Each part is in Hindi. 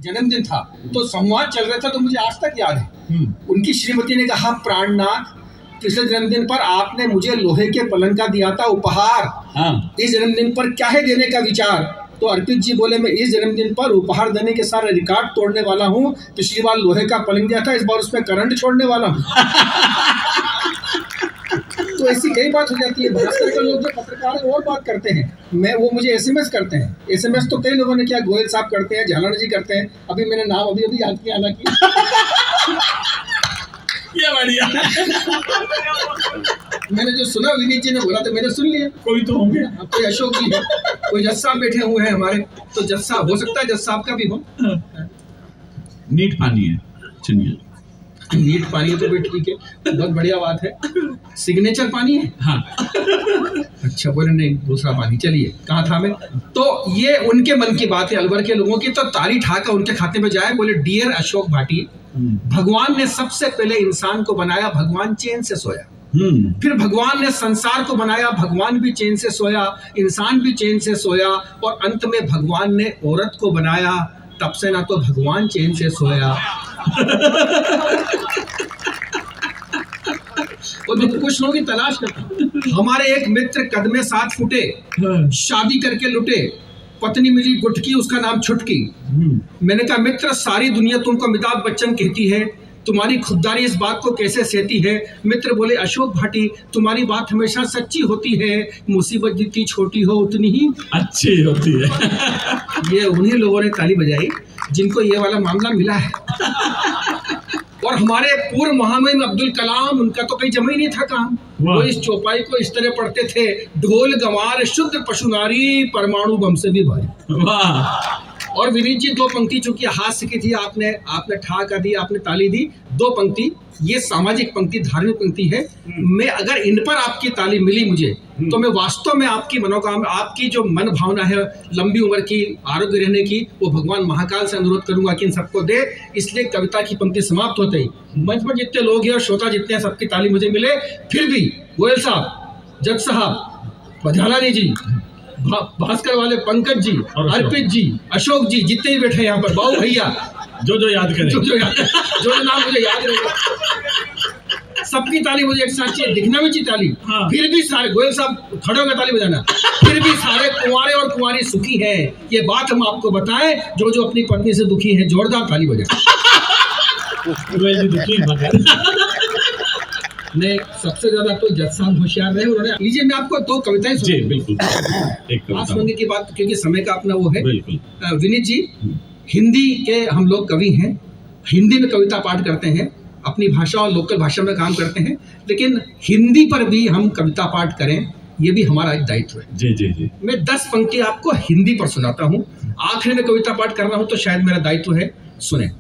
जन्मदिन था तो संवाद चल रहा था, तो मुझे आज तक याद है उनकी श्रीमती ने कहा, प्राणनाथ पिछले जन्मदिन पर आपने मुझे लोहे के पलंग का दिया था उपहार, इस जन्मदिन पर क्या है देने का विचार? तो अर्पित जी बोले, मैं इस जन्मदिन पर उपहार देने के सारे रिकॉर्ड तोड़ने वाला हूँ। पिछली बार लोहे का पलंग दिया था, इस बार उसमें करंट छोड़ने वाला हूँ। तो ऐसी कई बात हो जाती है। भास्कर के लोग जो पत्रकार है और बात करते हैं, मैं वो मुझे एसएमएस करते हैं। एसएमएस तो कई लोगों ने किया, गोयल साहब करते हैं, झालाना जी करते हैं, अभी मैंने नाम अभी याद किया हालांकि ये बढ़िया। मैंने जो सुना विनीत जी ने बोला तो मैंने सुन लिया। कोई तो होंगे, कोई अशोक जी है, कोई जज साहब बैठे हुए हैं हमारे, तो जज साहब हो सकता है, जज साहब का भी हो। नीट पानी है, चलिए। नीट पानी है तो भी ठीक है, बहुत बढ़िया बात है। सिग्नेचर पानी है, हाँ। अच्छा बोले नहीं दूसरा पानी। चलिए, कहाँ था मैं? तो ये उनके मन की बात है, अलवर के लोगों की। तो ताली ठाकर उनके खाते में जाए, बोले, डियर अशोक भाटी, भगवान ने सबसे पहले इंसान को बनाया, भगवान चैन से सोया। फिर भगवान ने संसार को बनाया, भगवान भी चैन से सोया, इंसान भी चैन से सोया, और अंत में भगवान ने औरत को बनाया, तब से ना तो भगवान चैन से सोया। और जो कुछ लोगों की तलाश करते। हमारे एक मित्र कद में 7 फुटे, शादी करके लुटे, पत्नी मिली गुटकी, उसका नाम छुटकी। मैंने कहा, मित्र सारी दुनिया तुमको अमिताभ बच्चन कहती है, तुम्हारी खुददारी इस बात को कैसे सहती है? मित्र बोले, अशोक भाटी तुम्हारी बात हमेशा सच्ची होती है, मुसीबत जितनी छोटी हो उतनी ही अच्छी होती है। ये उन्हीं लोगों ने ताली बजाई जिनको ये वाला मामला मिला है। और हमारे पूर्व महामहिम अब्दुल कलाम, उनका तो कहीं जमा ही नहीं था काम। वो इस चौपाई को इस तरह पढ़ते थे, ढोल गंवार शुद्ध पशु नारी, परमाणु बम से भी भारी। वाह। और विनीत जी 2 पंक्ति चूंकि हास्य की थी, आपने ठाका दी, आपने ताली दी। 2 पंक्ति, ये सामाजिक पंक्ति, धार्मिक पंक्ति है। मैं अगर इन पर आपकी ताली मिली मुझे, तो मैं वास्तव में आपकी मनोकामना, आपकी जो मन भावना है लंबी उम्र की, आरोग्य रहने की, वो भगवान महाकाल से अनुरोध करूंगा कि इन सबको दे। इसलिए कविता की पंक्ति समाप्त होते ही मंच पर जितने लोग हैं और श्रोता जितने हैं, सबकी ताली मुझे मिले। फिर भी गोयल साहब, जज साहब, झालानी जी, भास्कर वाले पंकज जी, अर्पित जी, अशोक जी, जितने भी बैठे यहाँ पर, बाबू भैया, जो याद करें, जो नाम मुझे याद रहे, सबकी ताली मुझे एक साथ चाहिए, दिखना भी चाहिए ताली। हाँ। फिर भी सारे गोयल साहब खड़े होकर ताली बजाना। फिर भी सारे कुंवारे और कुंवारी सुखी हैं, ये बात हम आपको बताएं। जो अपनी पत्नी से दुखी है, जोरदार ताली बजाए। नहीं, सबसे ज्यादा तो जज साहब होशियार रहे, उन्होंने। लीजिए, मैं आपको 2 कविताएं जी, बिल्कुल। आसमानी की बात, क्योंकि समय का अपना वो है। बिल्कुल। विनीत जी, हिंदी के हम लोग कवि हैं, हिंदी में कविता पाठ करते हैं, अपनी भाषा और लोकल भाषा में काम करते हैं, लेकिन हिंदी पर भी हम कविता पाठ करें, ये भी हमारा एक दायित्व है। जी जी जी। मैं 10 पंक्ति आपको हिंदी पर सुनाता हूँ, आखिर में कविता पाठ करना हो तो शायद मेरा दायित्व है, सुने।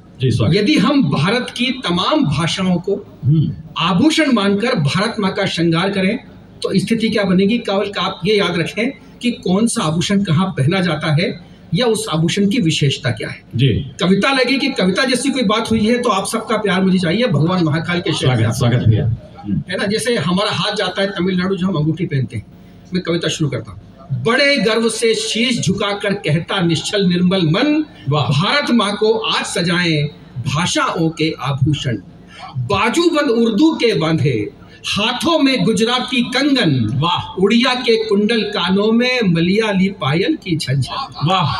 यदि हम भारत की तमाम भाषाओं को आभूषण मानकर भारत माँ का श्रृंगार करें, तो स्थिति क्या बनेगी? केवल आप ये याद रखें कि कौन सा आभूषण कहाँ पहना जाता है, या उस आभूषण की विशेषता क्या है। जी। कविता लगे कि कविता जैसी कोई बात हुई है, तो आप सबका प्यार मुझे चाहिए, भगवान महाकाल के स्वागत है ना। जैसे हमारा हाथ जाता है तमिलनाडु, जो हम अंगूठी पहनते हैं। मैं कविता शुरू करता हूँ। बड़े गर्व से शीश झुकाकर कहता निश्चल निर्मल मन, भारत माँ को आज सजाएं भाषाओं के आभूषण। बाजूबंद उर्दू के बांधे, हाथों में गुजराती कंगन, वाह, उड़िया के कुंडल, कानों में मलयाली पायल की छंछल। वाह।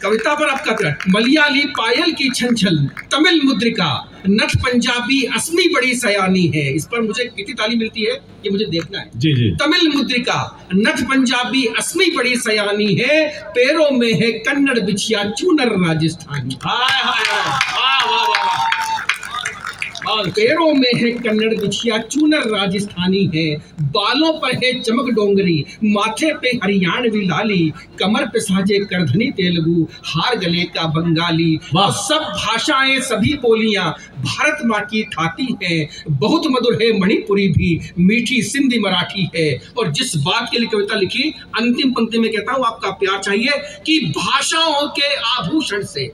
कविता पर आपका प्यार। मलयाली पायल की छंछल, तमिल मुद्रिका, नट पंजाबी असमी बड़ी सयानी है। इस पर मुझे कितनी ताली मिलती है, ये मुझे देखना है। जी जी। तमिल मुद्रिका, नट पंजाबी असमी बड़ी सयानी है, पैरों में है कन्नड़ बिछिया चूनर राजस्थानी। हाय हाय हाय, वाह वाह वाह। पैरों में है कन्नड़ बिछिया चूनर राजस्थानी है, बालों पर है चमक डोंगरी, माथे पे हरियाणवी लाली, कमर पे साजे करधनी तेलुगु, हार गले का बंगाली। सब भाषाएं सभी बोलियां भारत माँ की ठाती हैं, बहुत मधुर है मणिपुरी भी, मीठी सिंधी मराठी है। और जिस बात के लिए कविता लिखी, अंतिम पंक्ति में कहता हूँ आपका प्यार चाहिए कि भाषाओं के आभूषण से,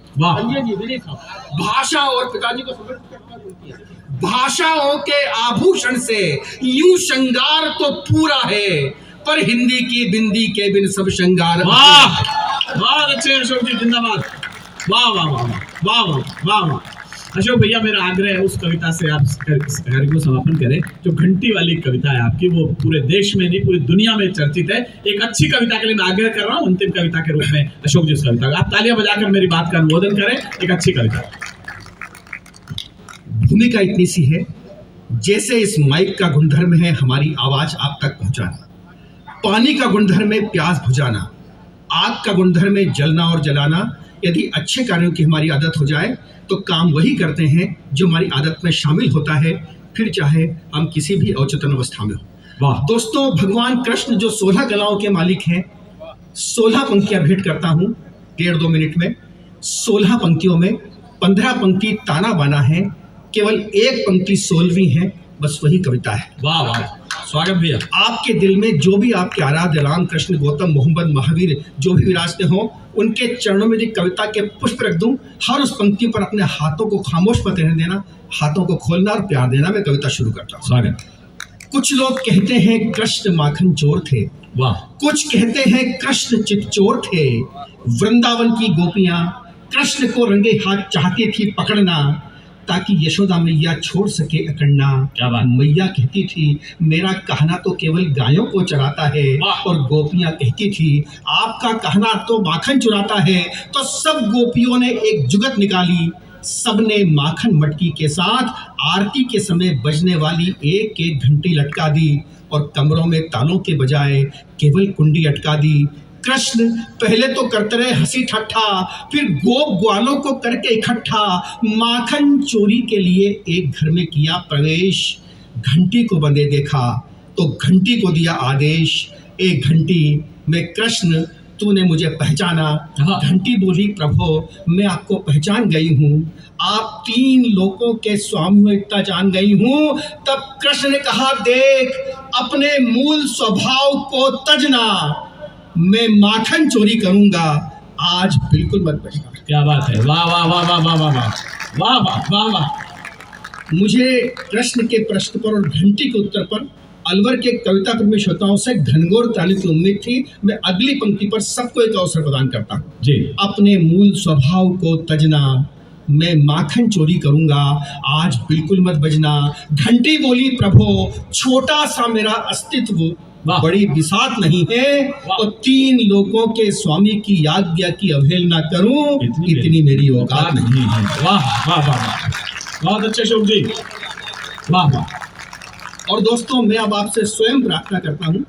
भाषा और पिताजी को भाषाओं के आभूषण से यूं श्रृंगार तो पूरा है, पर हिंदी की बिंदी के बिन सब श्रृंगार। वाह, बहुत अच्छे अशोक जी, जिंदाबाद। वाह वाह वाह वाह वाह वाह वाह। अशोक भैया, मेरा आग्रह है उस कविता से आप इस कार्य को समापन करें जो घंटी वाली कविता है आपकी, वो पूरे देश में नहीं पूरी दुनिया में चर्चित है। एक अच्छी कविता के लिए मैं आग्रह कर रहा हूँ अंतिम कविता के रूप में अशोक जी उस कविता का आप तालियां बजाकर मेरी बात का अनुमोदन करें। एक अच्छी कविता। भूमिका इतनी सी है जैसे इस माइक का गुणधर्म है हमारी आवाज आप तक पहुंचाना, पानी का गुणधर्म है प्यास बुझाना, आग का गुणधर्म है जलना और जलाना। यदि अच्छे कार्यों की हमारी आदत हो जाए तो काम वही करते हैं जो हमारी आदत में शामिल होता है, फिर चाहे हम किसी भी अवचेतन अवस्था में हो। वाह दोस्तों, भगवान कृष्ण जो 16 कलाओं के मालिक हैं, 16 पंक्तियां भेंट करता हूं 1.5-2 मिनट में। 16 पंक्तियों में 15 पंक्ति ताना बाना है, केवल एक पंक्ति 16वीं है, बस वही कविता है। वाह वाह, स्वागत भैया। आपके दिल में जो भी आपके आराध्य राम कृष्ण गौतम मोहम्मद महावीर जो भी विराजते हो, उनके चरणों में यदि कविता के पुष्प रख दूं, हर उस पंक्ति पर अपने हाथों को खामोश मत रहने देना, हाथों को खोलना और प्यार देना। मैं कविता शुरू करता हूँ। स्वागत। कुछ लोग कहते हैं कृष्ण माखन चोर थे, वाह। कुछ कहते हैं कृष्ण चितचोर थे, वृंदावन की गोपियां कृष्ण को रंगे हाथ चाहती थी पकड़ना, ताकि यशोदा मैया छोड़ सके अकड़ना। क्या बात। मैया कहती थी मेरा कहना तो केवल गायों को चराता है, और गोपियां कहती थी आपका कहना तो माखन चुराता है। तो सब गोपियों ने एक जुगत निकाली, सबने माखन मटकी के साथ आरती के समय बजने वाली एक एक घंटी लटका दी, और कमरों में तालों के बजाय केवल कुंडी अटका दी। कृष्ण पहले तो करते रहे हंसी ठट्ठा, फिर गोप ग्वालों को करके इकट्ठा, माखन चोरी के लिए एक घर में किया प्रवेश। घंटी को बंदे देखा तो घंटी को दिया आदेश, एक घंटी में कृष्ण तूने मुझे पहचाना। घंटी बोली प्रभो मैं आपको पहचान गई हूँ, आप 3 लोकों के स्वामी हो इतना जान गई हूँ। तब कृष्ण ने कहा देख अपने मूल स्वभाव को तजना, मैं माखन चोरी करूंगा, आज बिल्कुल मत बचना। क्या बात है, वाह वाह वाह वाह वाह वाह वाह वाह वाह वाह वाह। मुझे कृष्ण के प्रश्न पर और घंटी के उत्तर पर अलवर के कविता प्रेमी श्रोताओं से घनघोर ताली की उम्मीद थी। मैं अगली पंक्ति पर सबको एक अवसर प्रदान करता हूँ जी। अपने मूल स्वभाव को तजना, मैं माखन चोरी करूंगा, आज बिल्कुल मत बजना। घंटी बोली प्रभो छोटा सा मेरा अस्तित्व बड़ी बिसात नहीं है, तो 3 लोगों के स्वामी की आज्ञा की अवहेलना करूं, इतनी मेरी औकात नहीं है। वाह वाह वाह, बहुत अच्छे अशोक जी, वाह वाह। और दोस्तों, मैं अब आपसे स्वयं प्रार्थना करता हूं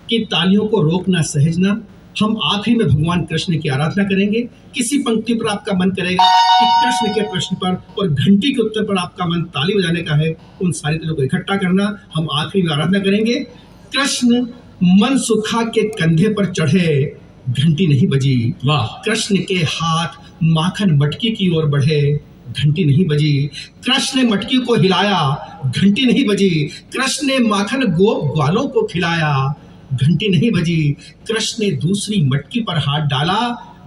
कि तालियों को रोकना सहजना। हम आखिरी में भगवान कृष्ण की आराधना करेंगे। किसी पंक्ति पर आपका मन करेगा कि कृष्ण के प्रश्न पर और घंटी के उत्तर पर आपका मन ताली बजाने का है, उन सारी तालियों को इकट्ठा करना। हम आखिरी में आराधना करेंगे। कृष्ण मन सुखा के कंधे पर चढ़े, घंटी नहीं बजी। वाह। कृष्ण के हाथ माखन मटकी की ओर बढ़े, घंटी नहीं बजी। कृष्ण ने मटकी को हिलाया, घंटी नहीं बजी। कृष्ण ने माखन गोप ग्वालों को खिलाया, घंटी नहीं बजी। कृष्ण ने दूसरी मटकी पर हाथ डाला,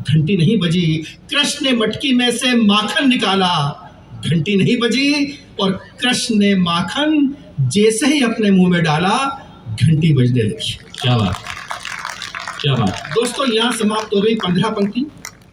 घंटी नहीं बजी। कृष्ण ने मटकी में से माखन निकाला, घंटी नहीं बजी। और कृष्ण ने माखन जैसे ही अपने मुंह में डाला, घंटी बजने लगी। क्या बात, क्या बात। दोस्तों, यहाँ समाप्त हो गई 15 पंक्ति।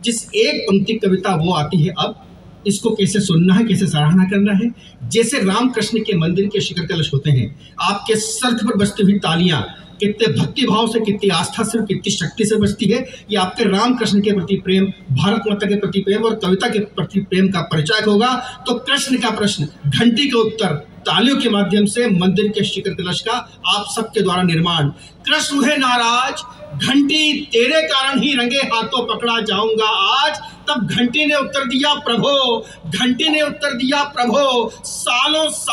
जिस एक पंक्ति कविता वो आती है अब इसको कैसे सुनना है, कैसे सराहना करना है। जैसे रामकृष्ण के मंदिर के शिखर कलश होते हैं, आपके सर्थ पर बजती हुई तालियां कितने भक्ति भाव से, कितनी आस्था से, कितनी शक्ति से बजती है, ये आपके रामकृष्ण के प्रति प्रेम, भारत माता के प्रति प्रेम और कविता के प्रति प्रेम का परिचय होगा। तो कृष्ण का प्रश्न, घंटी का उत्तर, तालियों के माध्यम से मंदिर के शिखर कलश का आप सबके द्वारा निर्माण। कृष्ण है नाराज, घंटी तेरे कारण ही रंगे हाथों पकड़ा जाऊंगा आज। तब घंटी ने उत्तर दिया प्रभो, घंटी ने उत्तर दिया प्रभो, सालों